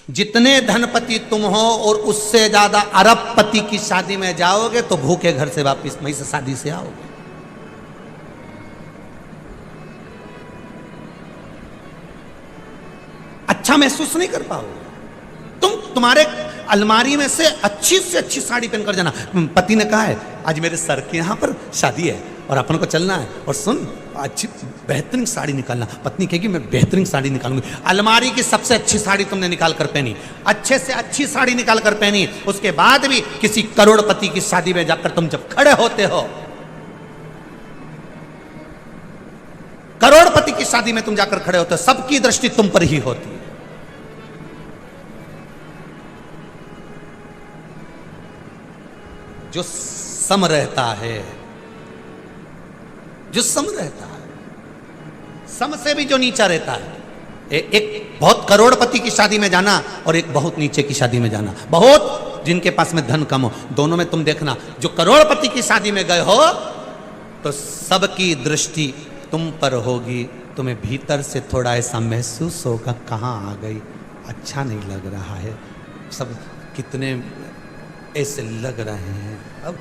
जितने धनपति तुम हो और उससे ज्यादा अरबपति की शादी में जाओगे तो भूखे घर से वापिस वहीं से शादी से आओगे। अच्छा महसूस नहीं कर पाओगे। तुम्हारे अलमारी में से अच्छी साड़ी पहनकर जाना। पति ने कहा है आज मेरे सर के यहां पर शादी है और अपन को चलना है, और सुन अच्छी बेहतरीन साड़ी निकालना। पत्नी कहेगी मैं बेहतरीन साड़ी निकालूंगी। अलमारी की सबसे अच्छी साड़ी तुमने निकाल कर पहनी, अच्छे से अच्छी साड़ी निकाल कर पहनी, उसके बाद भी किसी करोड़पति की शादी में जाकर तुम जब खड़े होते हो, करोड़पति की शादी में तुम जाकर खड़े होते हो, सबकी दृष्टि तुम पर ही होती है। जो सम रहता है, जो सम रहता है, सम से भी जो नीचा रहता है, एक बहुत करोड़पति की शादी में जाना और एक बहुत नीचे की शादी में जाना, बहुत जिनके पास में धन कम हो, दोनों में तुम देखना जो करोड़पति की शादी में गए हो तो सबकी दृष्टि तुम पर होगी। तुम्हें भीतर से थोड़ा ऐसा महसूस होगा कहाँ आ गई, अच्छा नहीं लग रहा है, सब कितने ऐसे लग रहे हैं। अब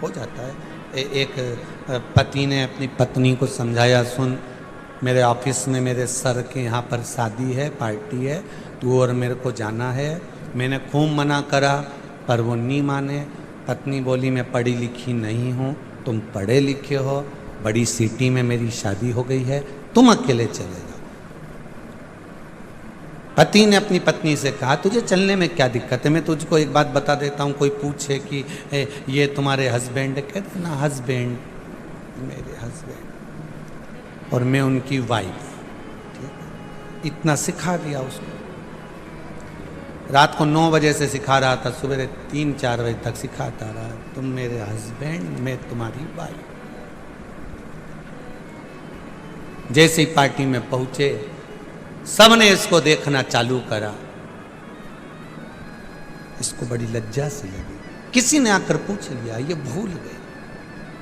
हो जाता है। एक पति ने अपनी पत्नी को समझाया, सुन मेरे ऑफिस में मेरे सर के यहाँ पर शादी है, पार्टी है, तू और मेरे को जाना है। मैंने खूब मना करा पर वो नहीं माने। पत्नी बोली मैं पढ़ी लिखी नहीं हूँ, तुम पढ़े लिखे हो, बड़ी सिटी में मेरी शादी हो गई है, तुम अकेले चले जाओ। पति ने अपनी पत्नी से कहा तुझे चलने में क्या दिक्कत है, मैं तुझको एक बात बता देता हूँ, कोई पूछे कि ये तुम्हारे हस्बैंड, कहते ना हस्बैंड मेरे हस्बैंड और मैं उनकी वाइफ, ठीक, इतना सिखा दिया उसको। रात को 9 बजे से सिखा रहा था, सुबह 3-4 बजे तक सिखाता रहा, तुम मेरे हस्बैंड मैं तुम्हारी वाइफ। जैसे ही पार्टी में पहुंचे सबने इसको देखना चालू करा, इसको बड़ी लज्जा सी लगी। किसी ने आकर पूछ लिया, ये भूल गए।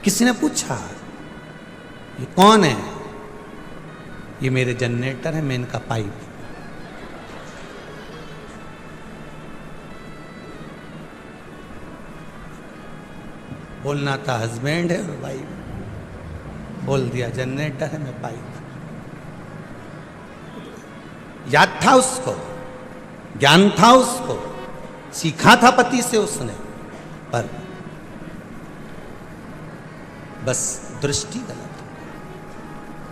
किसी ने पूछा ये कौन है, ये मेरे जनरेटर है, मैं इनका पाइप। बोलना था हस्बैंड है और वाइफ, बोल दिया जनरेटर है मैं पाइप। याद था उसको, ज्ञान था उसको, सीखा था पति से उसने, पर बस दृष्टि गलत।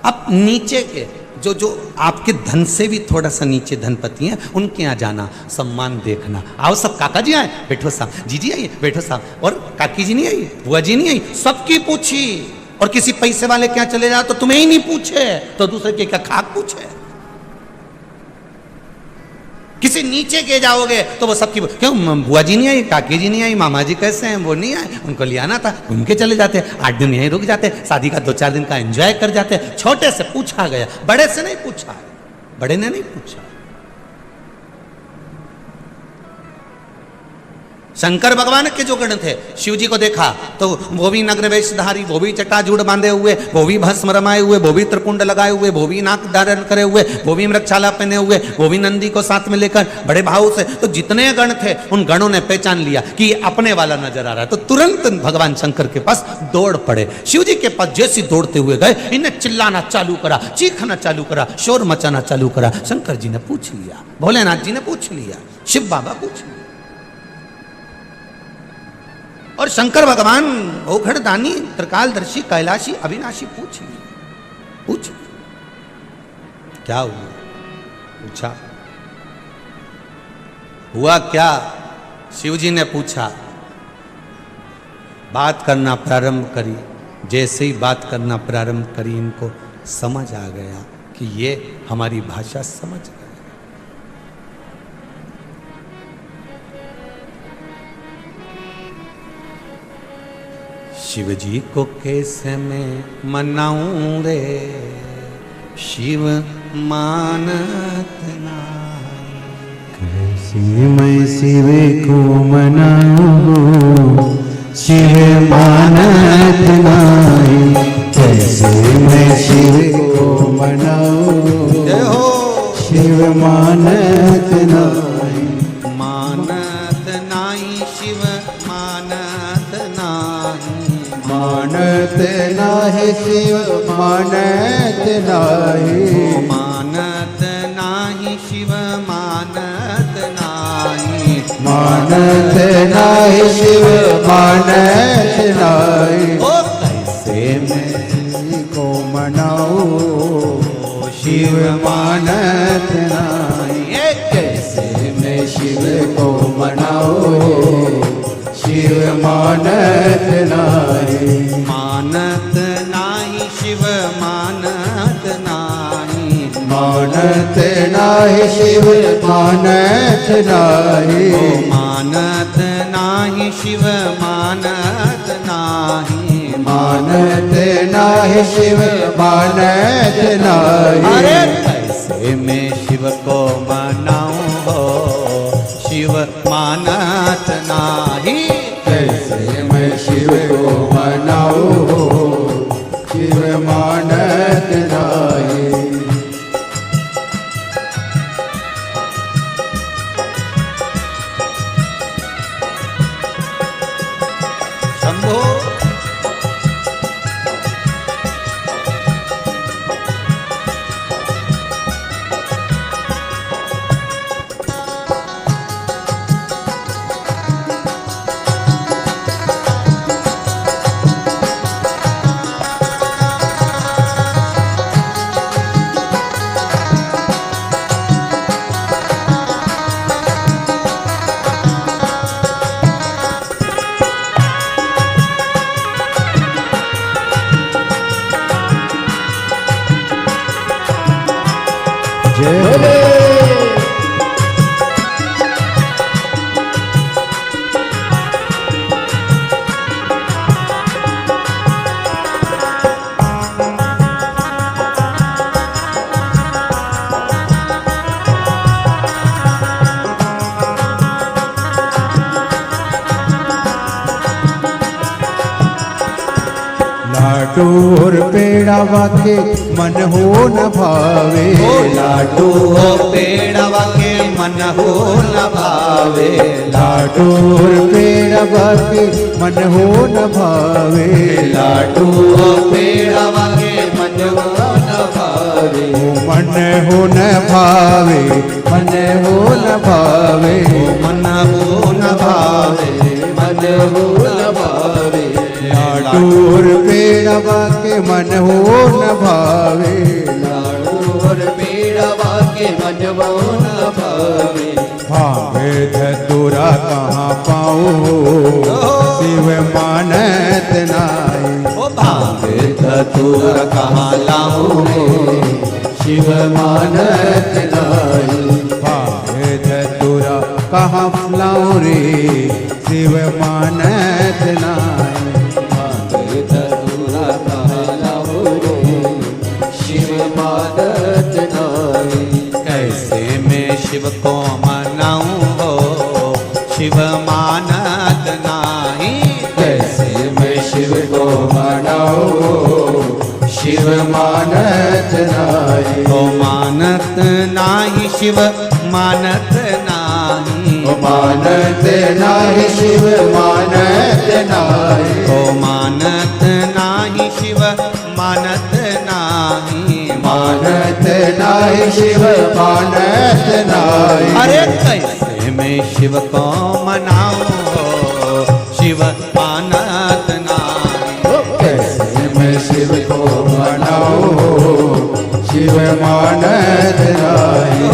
अब नीचे के जो आपके धन से भी थोड़ा सा नीचे धनपति हैं, उनके यहाँ जाना, सम्मान देखना। आओ सब काका जी आए, बैठो साहब, जीजी आइए, बैठो साहब, और काकी जी नहीं आई, बुआ जी नहीं आई, सबकी पूछी। और किसी पैसे वाले के यहाँ चले जाओ तो तुम्हें ही नहीं पूछे तो दूसरे के क्या खाक पूछे। किसी नीचे के जाओगे तो वो सबकी, क्यों बुआ जी नहीं आई, काकी जी नहीं आई, मामा जी कैसे हैं, वो नहीं आए, उनको ले आना था, घूम के चले जाते, 8 दिन यहीं रुक जाते, शादी का 2-4 दिन का एंजॉय कर जाते। छोटे से पूछा गया, बड़े से नहीं पूछा, बड़े ने नहीं पूछा। शंकर भगवान के जो गण थे, शिव जी को देखा तो वो भी नग्न वेशधारी, वो भी जटाजूड़ बांधे हुए, वो भी भस्म रमाए हुए, वो भी त्रिपुंड लगाए हुए, वो भी नाक धारण करे हुए, वो भी मृगछाला पहने हुए, वो भी नंदी को साथ में लेकर बड़े भाव से। तो जितने गण थे उन गणों ने पहचान लिया कि ये अपने वाला नजर आ रहा है, तो तुरंत भगवान शंकर के पास दौड़ पड़े। शिव जी के पास जैसे दौड़ते हुए गए, इन्हें चिल्लाना चालू करा, चीखना चालू करा, शोर मचाना चालू करा। शंकर जी ने पूछ लिया, भोलेनाथ जी ने पूछ लिया, शिव बाबा पूछ लिया, और शंकर भगवान ओघड़दानी, त्रिकालदर्शी, कैलाशी, अविनाशी पूछ क्या हुआ, पूछा हुआ क्या। शिवजी ने पूछा, बात करना प्रारंभ करी। जैसे ही बात करना प्रारंभ करी, इनको समझ आ गया कि ये हमारी भाषा समझ गए। शिव जी को कैसे मैं मनाऊं रे, शिव मानत नाई। कैसे मैं शिव को मनाऊं, शिव मानत नाई। कैसे मैं शिव को मनाऊं, जय हो। शिव मानत नाई। मानत नाई शिव मानत नाई। मानत नाहि शिव मानत नाहि। मानत नाही शिव मानत नाही। मानत नाहि शिव मानत नाहि। ओ कैसे मैं को मनाऊं, शिव मानत नाहि। कैसे मैं शिव को मनाऊं, शिव मानत नाहि। मानत नाही शिव मानत नाही। मानत नाहि शिव मानत नाहि। मानत नाही शिव मानत नाही। मानत नाहि शिव मानत नाहि। अरे कैसे मैं शिव को मनाऊं हो, शिव मानत नाही। कैसे मैं शिव को मनाऊं, शिव मानत नाहि। शंभो जय हो। लाडू और पेड़ा वाके मन हो न भावे। ओ लाडू हो पेड़वा के मन हो न भावे। लाडू और पेड़ा वाके मन हो न भावे। लाडू हो पेड़वा के मन हो न भावे। मन हो न भावे, मन हो न भावे। मन हो न भावे, मन हो न भावे। लाडू और पेड़वा के मन हो न भावे। लाडू और पेड़वा के मन हो न भावे। भावे धतूरा कहाँ पाऊँ, शिव मानत नाई। ओ भावे धतूर कहाँ लाऊं, शिव मानत नाई। भावे धतूरा कहाँ लाऊं रे, शिव मानत नाई। भावे धतूर कहाँ लाऊं, शिव मानत नाई। कैसे मैं शिव को मनाऊं हो, शिव मानत नाही। कैसे मैं शिव को मनाऊं, शिव मानत नाई। ओ मानत नाही शिव मानत नाही। ओ मानत नाहि शिव मानत नाहि। ओ मानत नाही शिव मानत नाही। मानत नाहि शिव मानत नाहि। अरे कैसे मैं शिव को मनाऊं हो, शिव मानत नाही। कैसे मैं शिव को मनाऊं, शिव मानत नाहि।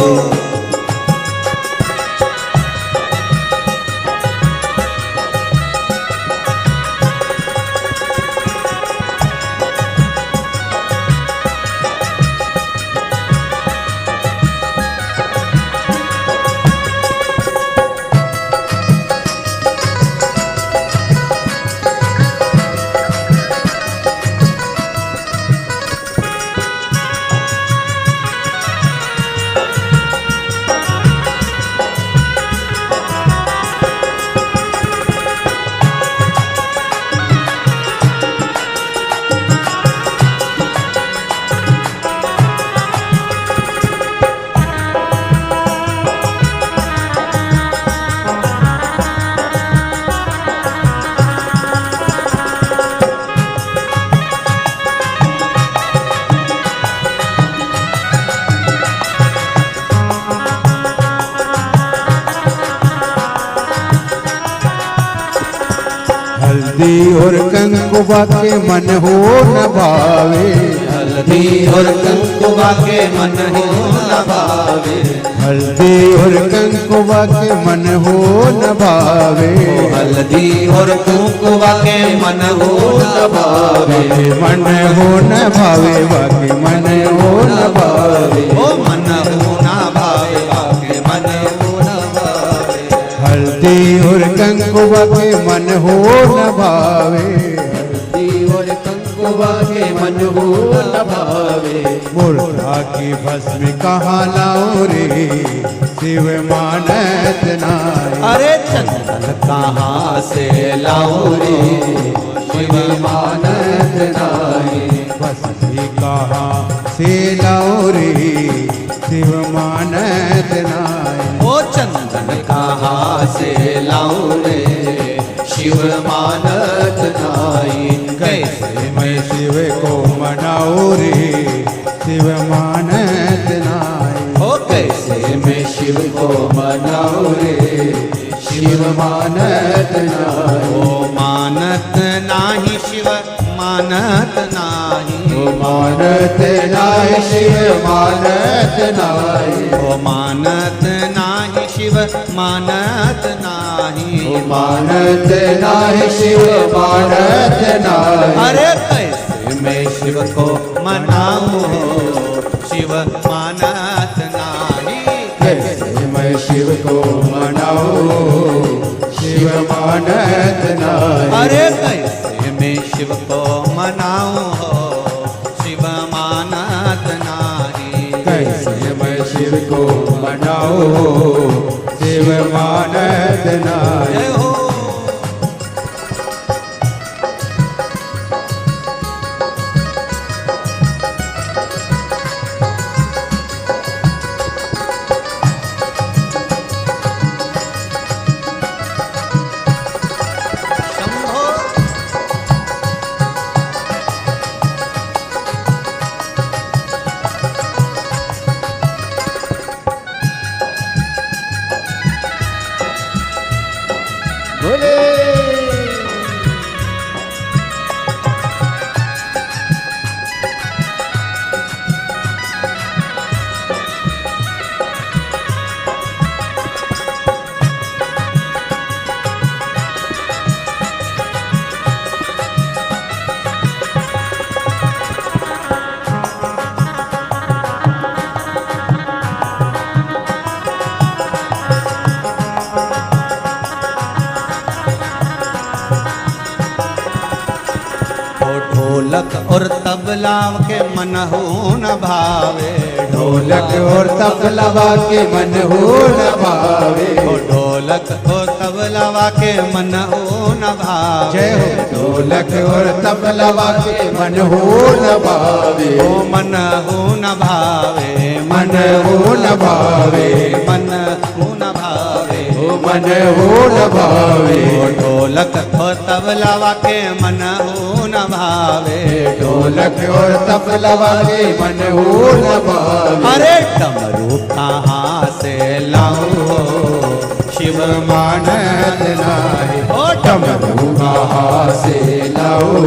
हल्दी और कंकुआ के मन हो न भावे, हल्दी और कंकुआ के मन हो न भावे, हल्दी और कंकुआ के मन हो न भावे, हल्दी और कंकुआ के मन हो न भावे, मन हो न भावे बाकी मन हो न भावे, ओ मन हो न भावे बाकी मन हो न भावे, हल्दी और कंकुआ के मन हो न भावे, हल्दी और कंकुआ के मन हो न भावे, मूर्खा की भस्म कहाँ लाओ रे शिव मानत नाई, अरे चंदन कहाँ से लाओ रे शिव मानत नाई, भस्मी कहाँ से लाओ रे शिव मानत नाई, ओ चंदन कहाँ से लाऊं रे शिव मानत नाई, कैसे मैं शिव को मनाओ रे शिव मानत नाई, हो कैसे मैं शिव को मनाऊं रे शिव मानत नाई, ओ मानत नाही शिव मानत नाही, ओ मानत नाई शिव मानत नाई, ओ मानत नाही शिव मानत नाही, ओ मानत नाई शिव मानत नाई, अरे कैसे मैं शिव को मनाऊं शिव मानत नाही, कैसे मैं शिव को मनाऊं शिव मानत नाई, अरे कैसे मैं शिव को मनाऊं शिव मानत नाही, कैसे मैं शिव को मनाऊं शिव मानत नाई, जय हो ढोलक और तबला के मन हो न भावे, ढोलक और तबला के मन हो न भावे, ढोलक और तबला के मन हो न भावे, जय हो ढोलक और तबला के मन हो न भावे, ओ मन हो न भावे, मन हो न भावे, मन हो न भावे, ओ मन हो न भावे, ढोलक और तबला के मन हो न भावे, ढोलक और तबला के मन हो न भावे, अरे डमरू कहाँ से लाऊं शिव मानत नाई, ओ डमरू कहाँ से लाओ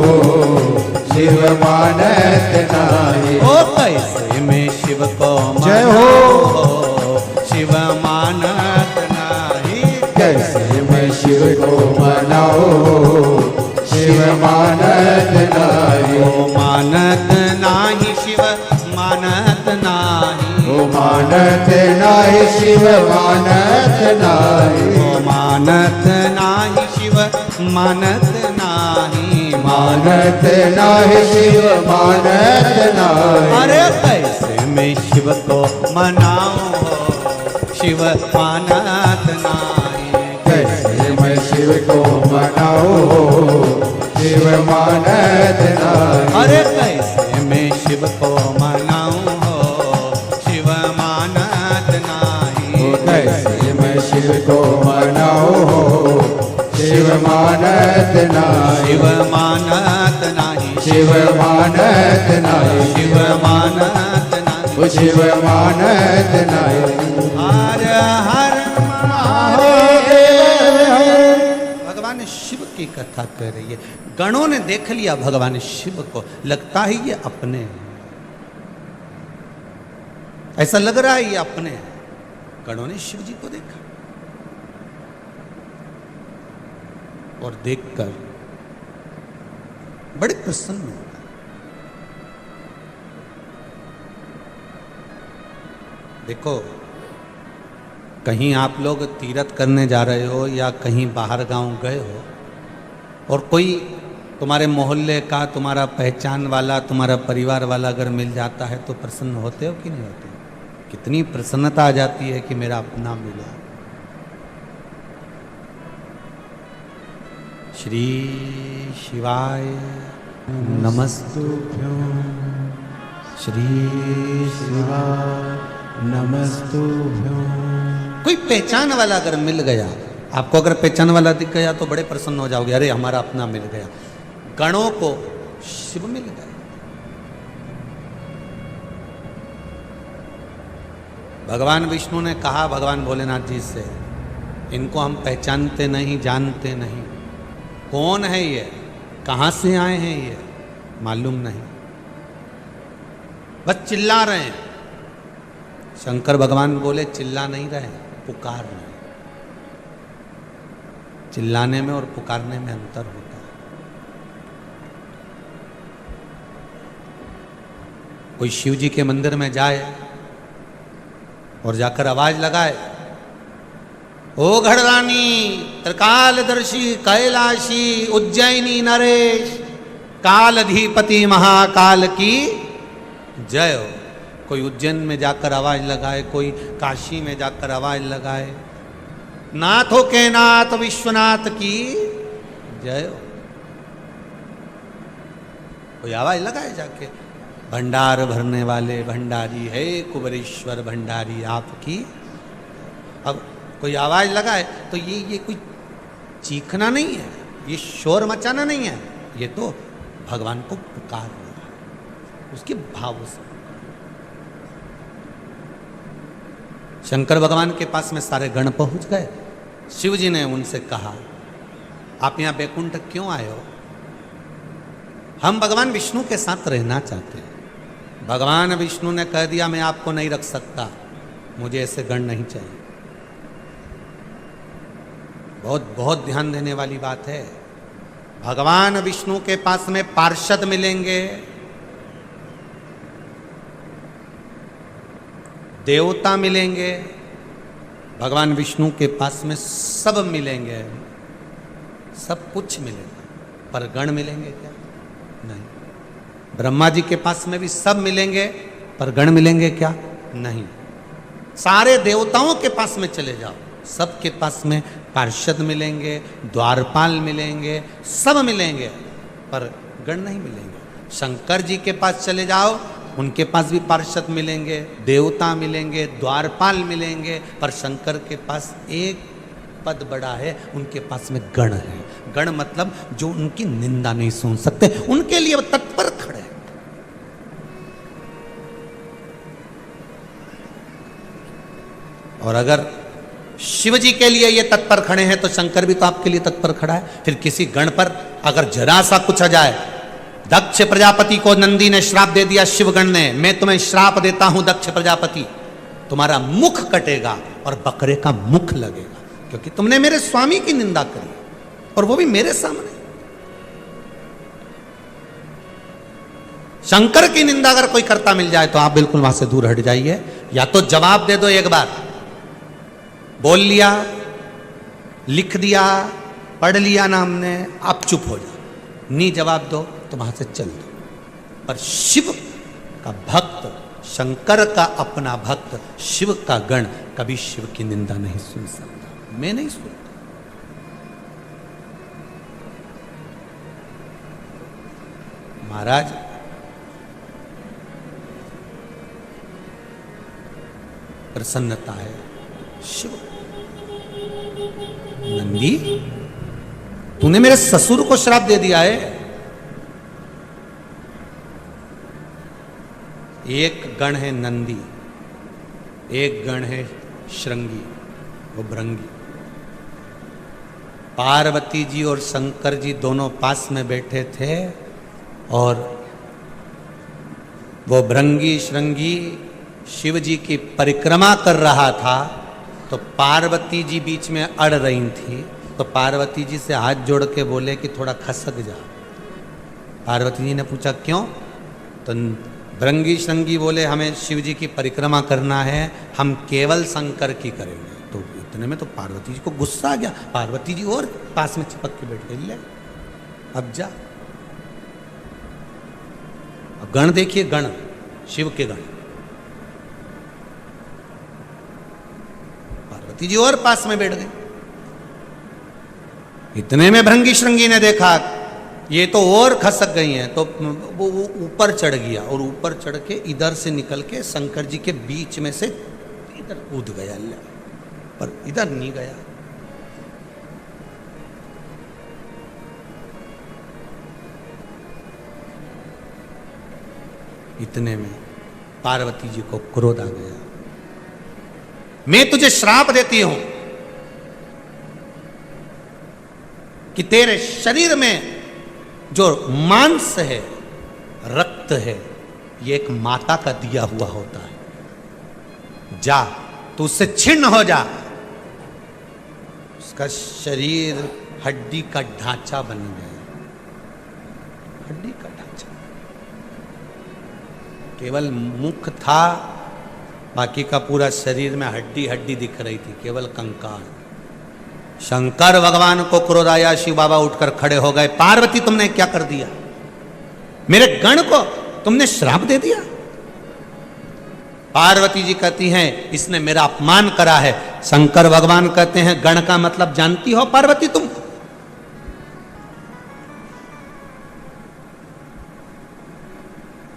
शिव मानत नाई, ओ कैसे मैं शिव को जय मनाऊं शिव मानत नाही, कैसे मैं शिव को मनाऊं शिव मानत नाई, ओ मानत नाही शिव मानत नाही, ओ मानत नाई शिव मानत नाई, ओ मानत नाही शिव मानत नाही, मानत नाई शिव मानत नाई, अरे कैसे मैं शिव को मनाऊं शिव मानत नाही, कैसे मैं शिव को मनाऊं शिव मानत नाई, अरे कैसे मैं शिव को मनाऊं शिव मानत नाही, कैसे मैं शिव को मनाऊं शिव मानत नाई, शिव मानत नाही, शिव मानत नाई, शिव मानत नाही, शिव मानत नाई, हर हर महादेव। भगवान शिव की कथा कह रही है। गणों ने देख लिया भगवान शिव को, लगता है ये अपने हैं, ऐसा लग रहा है ये अपने हैं। गणों ने शिव जी को देखा और देखकर बड़े प्रसन्न हो गए। देखो, कहीं आप लोग तीर्थ करने जा रहे हो या कहीं बाहर गांव गए हो और कोई तुम्हारे मोहल्ले का, तुम्हारा पहचान वाला, तुम्हारा परिवार वाला अगर मिल जाता है तो प्रसन्न होते हो कि नहीं होते? कितनी प्रसन्नता आ जाती है कि मेरा अपना मिला। श्री शिवाय नमस्तुभ्यं। श्री शिवाय नमस्तुभ्यं। कोई पहचान वाला अगर मिल गया, आपको अगर पहचान वाला दिख गया तो बड़े प्रसन्न हो जाओगे, अरे हमारा अपना मिल गया। गणों को शिव मिल गया। भगवान विष्णु ने कहा भगवान भोलेनाथ जी से, इनको हम पहचानते नहीं, जानते नहीं, कौन है ये, कहां से आए हैं ये मालूम नहीं, बस चिल्ला रहे हैं। शंकर भगवान बोले चिल्ला नहीं रहे, पुकार रहे। चिल्लाने में और पुकारने में अंतर होता है। कोई शिव जी के मंदिर में जाए और जाकर आवाज लगाए, ओ घड़रानी, त्रिकालदर्शी, कैलाशी, उज्जैनी नरेश, कालाधिपति महाकाल की जय हो। कोई उज्जैन में जाकर आवाज लगाए, कोई काशी में जाकर आवाज लगाए, नाथों के नाथ विश्वनाथ की जय हो। कोई आवाज लगाए जाके, भंडार भरने वाले भंडारी है कुबरेश्वर भंडारी आपकी। अब कोई आवाज लगाए तो ये कोई चीखना नहीं है, ये शोर मचाना नहीं है, ये तो भगवान को पुकार रहा है उसके भाव से। शंकर भगवान के पास में सारे गण पहुंच गए। शिव जी ने उनसे कहा, आप यहां बैकुंठ क्यों आए हो? हम भगवान विष्णु के साथ रहना चाहते हैं। भगवान विष्णु ने कह दिया, मैं आपको नहीं रख सकता, मुझे ऐसे गण नहीं चाहिए। बहुत बहुत ध्यान देने वाली बात है। भगवान विष्णु के पास में पार्षद मिलेंगे, देवता मिलेंगे, भगवान विष्णु के पास में सब मिलेंगे, सब कुछ मिलेगा, पर गण मिलेंगे क्या? नहीं। ब्रह्मा जी के पास में भी सब मिलेंगे, पर गण मिलेंगे क्या? नहीं। सारे देवताओं के पास में चले जाओ, सबके पास में पार्षद मिलेंगे, द्वारपाल मिलेंगे, सब मिलेंगे, पर गण नहीं मिलेंगे। शंकर जी के पास चले जाओ, उनके पास भी पार्षद मिलेंगे, देवता मिलेंगे, द्वारपाल मिलेंगे, पर शंकर के पास एक पद बड़ा है, उनके पास में गण है। गण मतलब जो उनकी निंदा नहीं सुन सकते, उनके लिए वो तत्पर खड़े। और अगर शिव जी के लिए ये तत्पर खड़े हैं तो शंकर भी तो आपके लिए तत्पर खड़ा है। फिर किसी गण पर अगर जरा सा कुछ आ जाए, दक्ष प्रजापति को नंदी ने श्राप दे दिया शिवगण ने, मैं तुम्हें श्राप देता हूं दक्ष प्रजापति, तुम्हारा मुख कटेगा और बकरे का मुख लगेगा, क्योंकि तुमने मेरे स्वामी की निंदा करी और वो भी मेरे सामने। शंकर की निंदा अगर कोई करता मिल जाए तो आप बिल्कुल वहां से दूर हट जाइए, या तो जवाब दे दो, एक बार बोल लिया, लिख दिया, पढ़ लिया ना हमने, आप चुप हो जाओ। नहीं जवाब दो तो वहां से चल दो। पर शिव का भक्त, शंकर का अपना भक्त, शिव का गण कभी शिव की निंदा नहीं सुन सकता। मैं नहीं सुनता। महाराज, प्रसन्नता है शिव। नंदी, तूने मेरे ससुर को श्राप दे दिया है। एक गण है नंदी, एक गण है श्रृंगी, वो भृंगी। पार्वती जी और शंकर जी दोनों पास में बैठे थे और वो भृंगी श्रृंगी शिव जी की परिक्रमा कर रहा था, तो पार्वती जी बीच में अड़ रही थी। तो पार्वती जी से हाथ जोड़ के बोले कि थोड़ा खसक जा। पार्वती जी ने पूछा क्यों? तो भृंगी श्रृंगी बोले हमें शिव जी की परिक्रमा करना है, हम केवल शंकर की करेंगे। तो इतने में तो पार्वती जी को गुस्सा आ गया। पार्वती जी और पास में चिपक के बैठ गई, ले अब जा। अब गण देखिए, गण शिव के गण, पार्वती जी और पास में बैठ गई। इतने में भृंगी श्रृंगी ने देखा ये तो और खसक गई हैं, तो वो ऊपर चढ़ गया और ऊपर चढ़ के इधर से निकल के शंकर जी के बीच में से इधर कूद गया, पर इधर नहीं गया। इतने में पार्वती जी को क्रोध आ गया। मैं तुझे श्राप देती हूं कि तेरे शरीर में जो मांस है, रक्त है, ये एक माता का दिया हुआ होता है। जा तू उससे छिन्न हो जा। उसका शरीर हड्डी का ढांचा बन गया, हड्डी का ढांचा, केवल मुख था, बाकी का पूरा शरीर में हड्डी हड्डी दिख रही थी, केवल कंकाल। शंकर भगवान को क्रोध आया, शिव बाबा उठकर खड़े हो गए। पार्वती तुमने क्या कर दिया? मेरे गण को तुमने श्राप दे दिया। पार्वती जी कहती हैं इसने मेरा अपमान करा है। शंकर भगवान कहते हैं गण का मतलब जानती हो पार्वती तुम?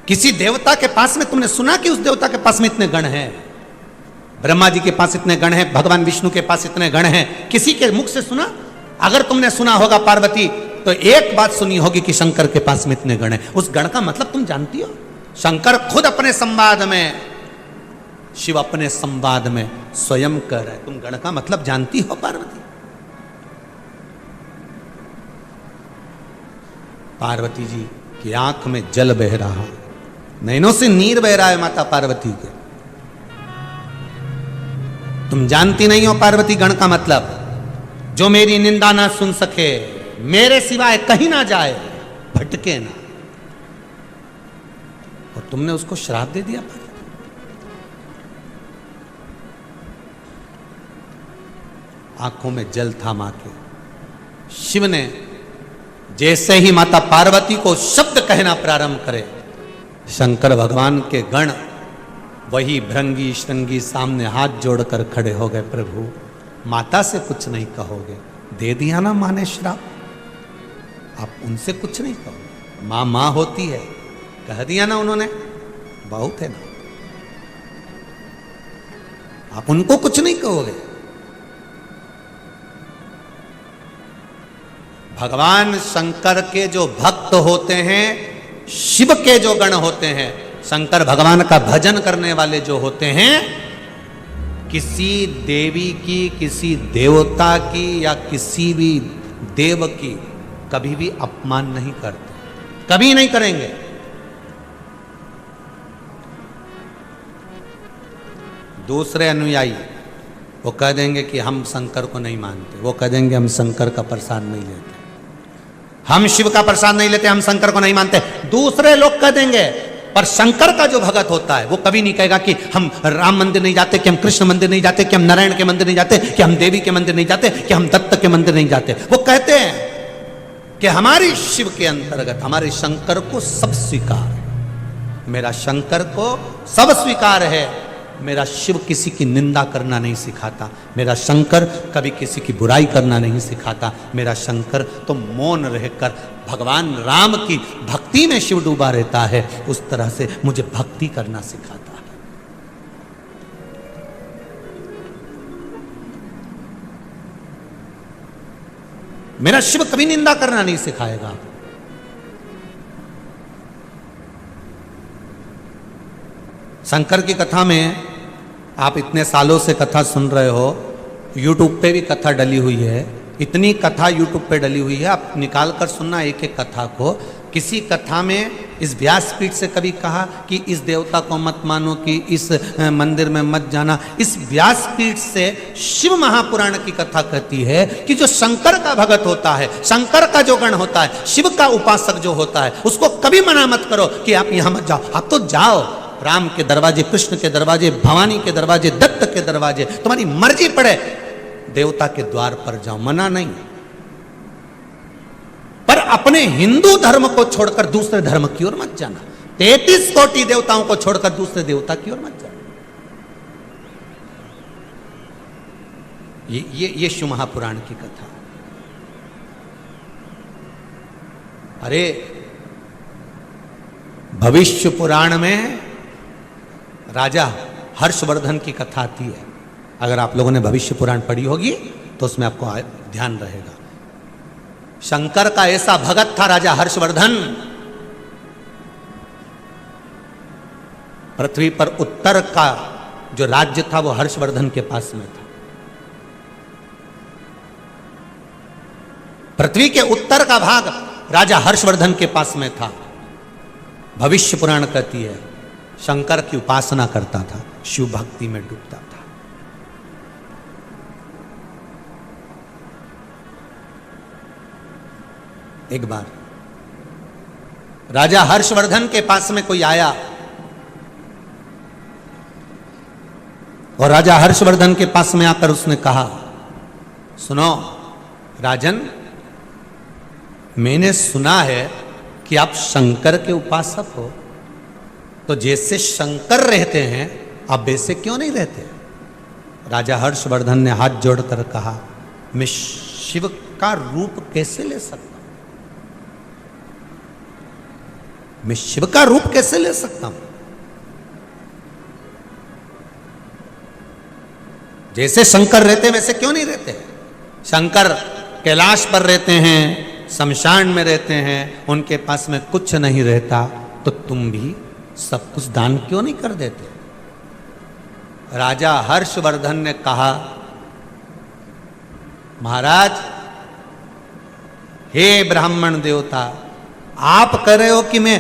किसी देवता के पास में तुमने सुना कि उस देवता के पास में इतने गण हैं? ब्रह्मा जी के पास इतने गण हैं, भगवान विष्णु के पास इतने गण हैं, किसी के मुख से सुना? अगर तुमने सुना होगा पार्वती, तो एक बात सुनी होगी कि शंकर के पास में इतने गण हैं। उस गण का मतलब तुम जानती हो? शंकर खुद अपने संवाद में, शिव अपने संवाद में स्वयं कह रहे, तुम गण का मतलब जानती हो पार्वती? पार्वती जी की आंख में जल बह रहा, नैनों से नीर बह रहा है माता पार्वती के। तुम जानती नहीं हो पार्वती गण का मतलब? जो मेरी निंदा ना सुन सके, मेरे सिवाय कहीं ना जाए, भटके ना। और तुमने उसको श्राप दे दिया पार्वती। आंखों में जल था मां के। शिव ने जैसे ही माता पार्वती को शब्द कहना प्रारंभ करे, शंकर भगवान के गण वही भृंगी श्रृंगी सामने हाथ जोड़कर खड़े हो गए। प्रभु माता से कुछ नहीं कहोगे? दे दिया ना मां ने श्राप, आप उनसे कुछ नहीं कहोगे? मां मां होती है, कह दिया ना उन्होंने, बहुत है ना, आप उनको कुछ नहीं कहोगे? भगवान शंकर के जो भक्त होते हैं, शिव के जो गण होते हैं, शंकर भगवान का भजन करने वाले जो होते हैं, किसी देवी की, किसी देवता की या किसी भी देव की कभी भी अपमान नहीं करते, कभी नहीं करेंगे। दूसरे अनुयायी वो कह देंगे कि हम शंकर को नहीं मानते, वो कह देंगे हम शंकर का प्रसाद नहीं लेते, हम शिव का प्रसाद नहीं लेते, हम शंकर को नहीं मानते। दूसरे लोग कह देंगे, पर शंकर का जो भगत होता है वो कभी नहीं कहेगा कि हम राम मंदिर नहीं जाते, कि हम कृष्ण मंदिर नहीं जाते, कि हम नारायण के मंदिर नहीं जाते, कि हम देवी के मंदिर नहीं जाते, कि हम दत्त के मंदिर नहीं जाते। वो कहते हैं कि हमारे शिव के अंतर्गत हमारे शंकर को सब स्वीकार है, मेरा शंकर को सब स्वीकार है, मेरा शिव किसी की निंदा करना नहीं सिखाता, मेरा शंकर कभी किसी की बुराई करना नहीं सिखाता, मेरा शंकर तो मौन रहकर भगवान राम की भक्ति में शिव डूबा रहता है, उस तरह से मुझे भक्ति करना सिखाता है। मेरा शिव कभी निंदा करना नहीं सिखाएगा। शंकर की कथा में आप इतने सालों से कथा सुन रहे हो, यूट्यूब पे भी कथा डली हुई है, इतनी कथा यूट्यूब पे डली हुई है, आप निकाल कर सुनना एक एक कथा को। किसी कथा में इस व्यासपीठ से कभी कहा कि इस देवता को मत मानो, कि इस मंदिर में मत जाना। इस व्यासपीठ से शिव महापुराण की कथा कहती है कि जो शंकर का भगत होता है, शंकर का जो गण होता है, शिव का उपासक जो होता है, उसको कभी मना मत करो कि आप यहां मत जाओ। आप तो जाओ, राम के दरवाजे, कृष्ण के दरवाजे, भवानी के दरवाजे, दत्त के दरवाजे, तुम्हारी मर्जी पड़े, देवता के द्वार पर जाओ, मना नहीं। पर अपने हिंदू धर्म को छोड़कर दूसरे धर्म की ओर मत जाना। 33 कोटि देवताओं को छोड़कर दूसरे देवता की ओर मत जाना। ये शिव महापुराण की कथा। अरे भविष्य पुराण में राजा हर्षवर्धन की कथा आती है। अगर आप लोगों ने भविष्य पुराण पढ़ी होगी तो उसमें आपको ध्यान रहेगा। शंकर का ऐसा भगत था राजा हर्षवर्धन, पृथ्वी पर उत्तर का जो राज्य था वो हर्षवर्धन के पास में था। पृथ्वी के उत्तर का भाग राजा हर्षवर्धन के पास में था। भविष्य पुराण कहती है शंकर की उपासना करता था, शिव भक्ति में डूबता था। एक बार राजा हर्षवर्धन के पास में कोई आया और राजा हर्षवर्धन के पास में आकर उसने कहा, सुनो राजन, मैंने सुना है कि आप शंकर के उपासक हो, तो जैसे शंकर रहते हैं आप वैसे क्यों नहीं रहते? राजा हर्षवर्धन ने हाथ जोड़कर कहा, मैं शिव का रूप कैसे ले सकता हूं? मैं शिव का रूप कैसे ले सकता हूं? जैसे शंकर रहते वैसे क्यों नहीं रहते? शंकर कैलाश पर रहते हैं, शमशान में रहते हैं, उनके पास में कुछ नहीं रहता, तो तुम भी सब कुछ दान क्यों नहीं कर देते? राजा हर्षवर्धन ने कहा, महाराज, हे ब्राह्मण देवता, आप कह रहे हो कि मैं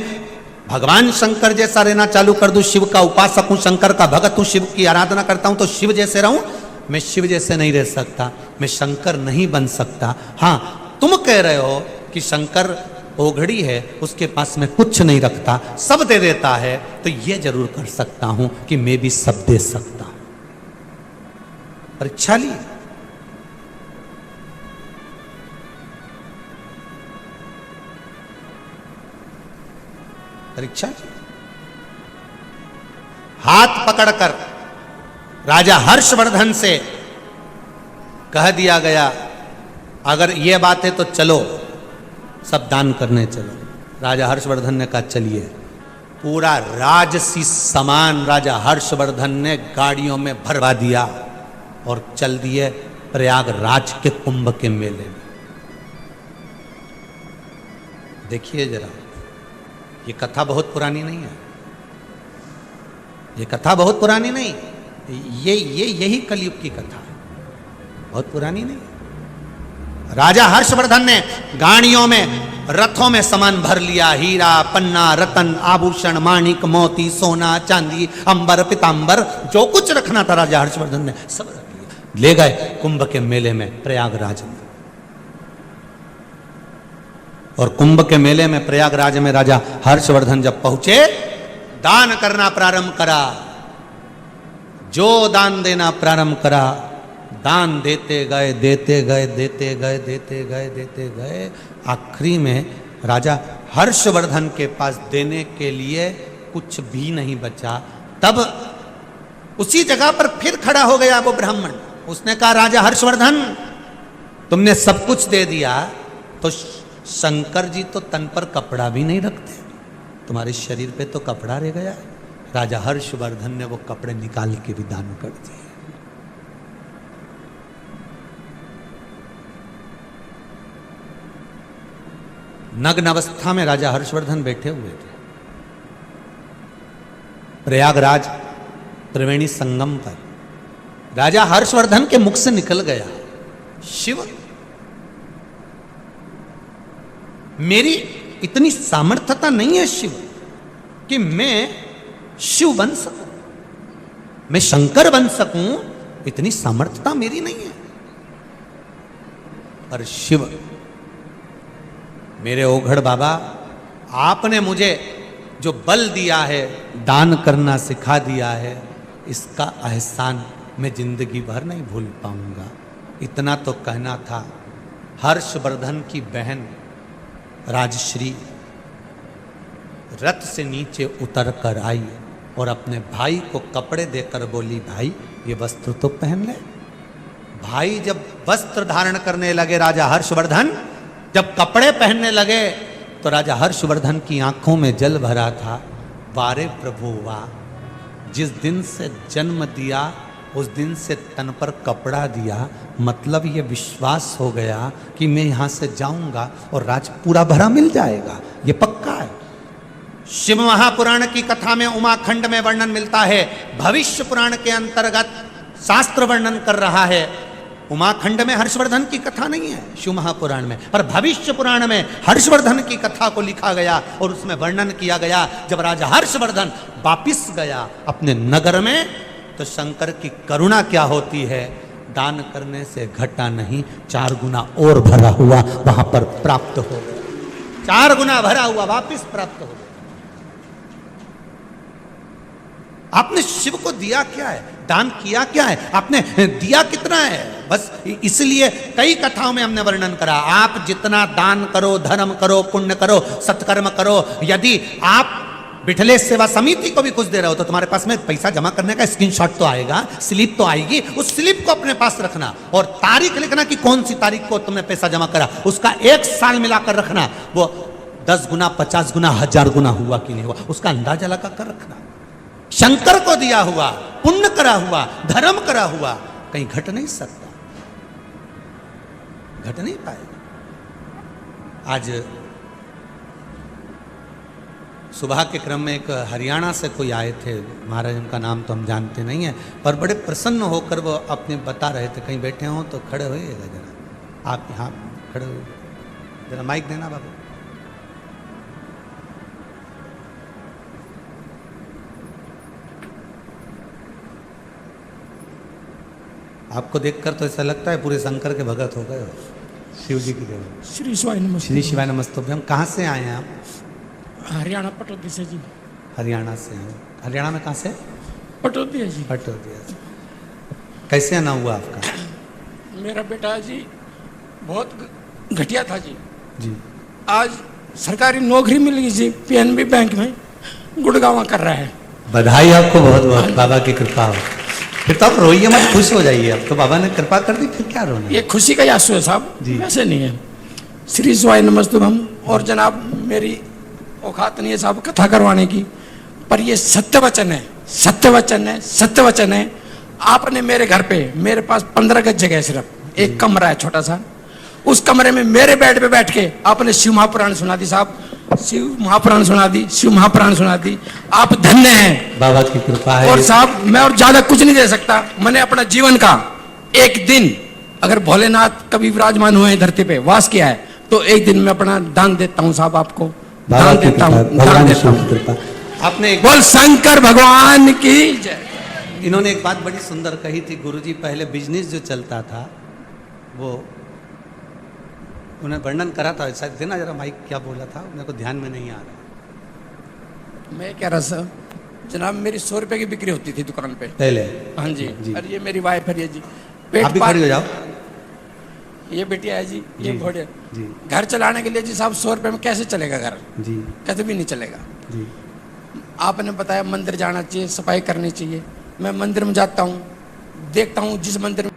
भगवान शंकर जैसा रहना चालू कर दूं, शिव का उपासक हूं, शंकर का भगत हूं, शिव की आराधना करता हूं, तो शिव जैसे रहूं? मैं शिव जैसे नहीं रह सकता, मैं शंकर नहीं बन सकता। हां, तुम कह रहे हो कि शंकर ओघड़ी है, उसके पास में कुछ नहीं रखता, सब दे देता है, तो यह जरूर कर सकता हूं कि मैं भी सब दे सकता हूं। परीक्षा ली। परीक्षा की। हाथ पकड़कर राजा हर्षवर्धन से कह दिया गया, अगर यह बात है तो चलो सब दान करने चलो। राजा हर्षवर्धन ने कहा चलिए। पूरा राजसी सामान राजा हर्षवर्धन ने गाड़ियों में भरवा दिया और चल दिए प्रयागराज के कुंभ के मेले में। देखिए जरा, ये कथा बहुत पुरानी नहीं है, ये कथा बहुत पुरानी नहीं, यही कलयुग की कथा है, बहुत पुरानी नहीं है। राजा हर्षवर्धन ने गाड़ियों में, रथों में सामान भर लिया, हीरा, पन्ना, रतन, आभूषण, माणिक, मोती, सोना, चांदी, अंबर, पीतांबर, जो कुछ रखना था राजा हर्षवर्धन ने सब रख लिया। ले गए कुंभ के मेले में, प्रयागराज में। और कुंभ के मेले में, प्रयागराज में राजा हर्षवर्धन जब पहुंचे, दान करना प्रारंभ करा। जो दान देना प्रारंभ करा, दान देते गए, देते गए, देते गए, देते गए, देते गए। आखिरी में राजा हर्षवर्धन के पास देने के लिए कुछ भी नहीं बचा। तब उसी जगह पर फिर खड़ा हो गया वो ब्राह्मण। उसने कहा, राजा हर्षवर्धन, तुमने सब कुछ दे दिया, तो शंकर जी तो तन पर कपड़ा भी नहीं रखते, तुम्हारे शरीर पे तो कपड़ा रह गया है। राजा हर्षवर्धन ने वो कपड़े निकाल के भी दान कर दिए। नग्न अवस्था में राजा हर्षवर्धन बैठे हुए थे प्रयागराज त्रिवेणी संगम पर। राजा हर्षवर्धन के मुख से निकल गया, शिव मेरी इतनी सामर्थ्यता नहीं है शिव कि मैं शिव बन सकूं, मैं शंकर बन सकूं, इतनी सामर्थ्यता मेरी नहीं है। पर शिव, मेरे ओघड़ बाबा, आपने मुझे जो बल दिया है, दान करना सिखा दिया है, इसका एहसान मैं जिंदगी भर नहीं भूल पाऊंगा। इतना तो कहना था। हर्षवर्धन की बहन राजश्री रथ से नीचे उतर कर आई और अपने भाई को कपड़े देकर बोली, भाई ये वस्त्र तो पहन ले। भाई जब वस्त्र धारण करने लगे, राजा हर्षवर्धन जब कपड़े पहनने लगे, तो राजा हर्षवर्धन की आंखों में जल भरा था। वारे प्रभु वाह, जिस दिन से जन्म दिया उस दिन से तन पर कपड़ा दिया, मतलब ये विश्वास हो गया कि मैं यहां से जाऊंगा और राज पूरा भरा मिल जाएगा, ये पक्का है। शिव महापुराण की कथा में उमाखंड में वर्णन मिलता है, भविष्य पुराण के अंतर्गत शास्त्र वर्णन कर रहा है। उमाखंड में हर्षवर्धन की कथा नहीं है शिव महापुराण में, पर भविष्य पुराण में हर्षवर्धन की कथा को लिखा गया और उसमें वर्णन किया गया। जब राजा हर्षवर्धन वापिस गया अपने नगर में, तो शंकर की करुणा क्या होती है, दान करने से घटा नहीं, 4 गुना और भरा हुआ वहां पर प्राप्त हो गया। 4 गुना भरा हुआ वापिस प्राप्त हो गया। आपने शिव को दिया क्या है, दान किया क्या है, आपने दिया कितना है? बस इसलिए कई कथाओं में हमने वर्णन करा, आप जितना दान करो, धर्म करो, पुण्य करो, सत्कर्म करो, यदि आप बिठले सेवा समिति को भी कुछ दे रहे हो तो तुम्हारे पास में पैसा जमा करने का स्क्रीनशॉट तो आएगा, स्लिप तो आएगी। उस स्लिप को अपने पास रखना और तारीख लिखना कि कौन सी तारीख को तुमने पैसा जमा करा, उसका 1 साल मिलाकर रखना, वो 10 गुना, 50 गुना, 1000 गुना हुआ कि नहीं हुआ, उसका अंदाजा लगा कर रखना। शंकर को दिया हुआ, पुण्य करा हुआ, धर्म करा हुआ कहीं घट नहीं सकता, घट नहीं पाएगा। आज सुबह के क्रम में एक हरियाणा से कोई आए थे महाराज, उनका नाम तो हम जानते नहीं है, पर बड़े प्रसन्न होकर वो अपने बता रहे थे। कहीं बैठे हों तो खड़े होइएगा जरा, आप यहाँ खड़े हो, जरा माइक देना बाबू। आपको देखकर तो ऐसा लगता है पूरे शंकर के भगत हो गए हो, शिव जी की जगह। श्री शिवाय नमस्ते। श्री शिवाय नमस्ते। हम कहाँ से आए हैं आप? हरियाणा पटौदी से जी। हरियाणा से हैं। हरियाणा में कहाँ से? पटौदी जी। पटौदी से। कैसे आना हुआ आपका? मेरा बेटा जी बहुत घटिया था जी, आज सरकारी नौकरी मिल गई जी, पीएनबी बैंक में गुड़गांव कर रहा है। बधाई आपको बहुत बहुत, बाबा की कृपा हो। फिर तो आप रोइए मत, खुश हो जाइए, अब तो बाबा ने कृपा कर दी, फिर क्या रोना? ये खुशी का आंसू है साहब, वैसे नहीं है। श्री शिवाय नमस्तुभम। और जनाब मेरी औकात नहीं है साहब कथा करवाने की, पर ये सत्य वचन है, सत्य वचन है, सत्य वचन है। आपने मेरे घर पे, मेरे पास 15 गज जगह है, सिर्फ एक कमरा है छोटा सा, उस कमरे में मेरे बेड पे बैठ के आपने शिव महापुराण सुना दी साहब, शिव महापुराण सुना दी, शिव महापुराण सुना दी। आप धन्य हैं, बाबा की कृपा है। और साहब मैं और ज्यादा कुछ नहीं दे सकता। मैंने अपना जीवन का एक दिन, अगर भोलेनाथ कभी विराजमान हुए धरती पे वास किया है, तो एक दिन मैं अपना दान देता हूँ साहब, आपको दान देता हूँ, दान देता हूँ। आपने बोल शंकर भगवान की जय। इन्होंने एक बात बड़ी सुंदर कही थी, गुरुजी पहले बिजनेस जो चलता था वो उन्हें वर्णन करा था, शायद देना जरा माइक, क्या बोला था मेरे को ध्यान में नहीं आ रहा। मैं कह रहा सर जनाब, मेरी 100 रुपए की बिक्री होती थी दुकान पे पहले। हाँ जी, और ये मेरी वाइफ है जी, आप भी खड़ी हो जाओ। ये बेटिया है जी, ये भोड़िया जी। घर चलाने के लिए जी साहब 100 रुपए में कैसे चलेगा घर जी, कभी भी नहीं चलेगा जी। आपने बताया मंदिर जाना चाहिए, सफाई करनी चाहिए, मैं मंदिर में जाता हूँ, देखता हूँ जिस मंदिर में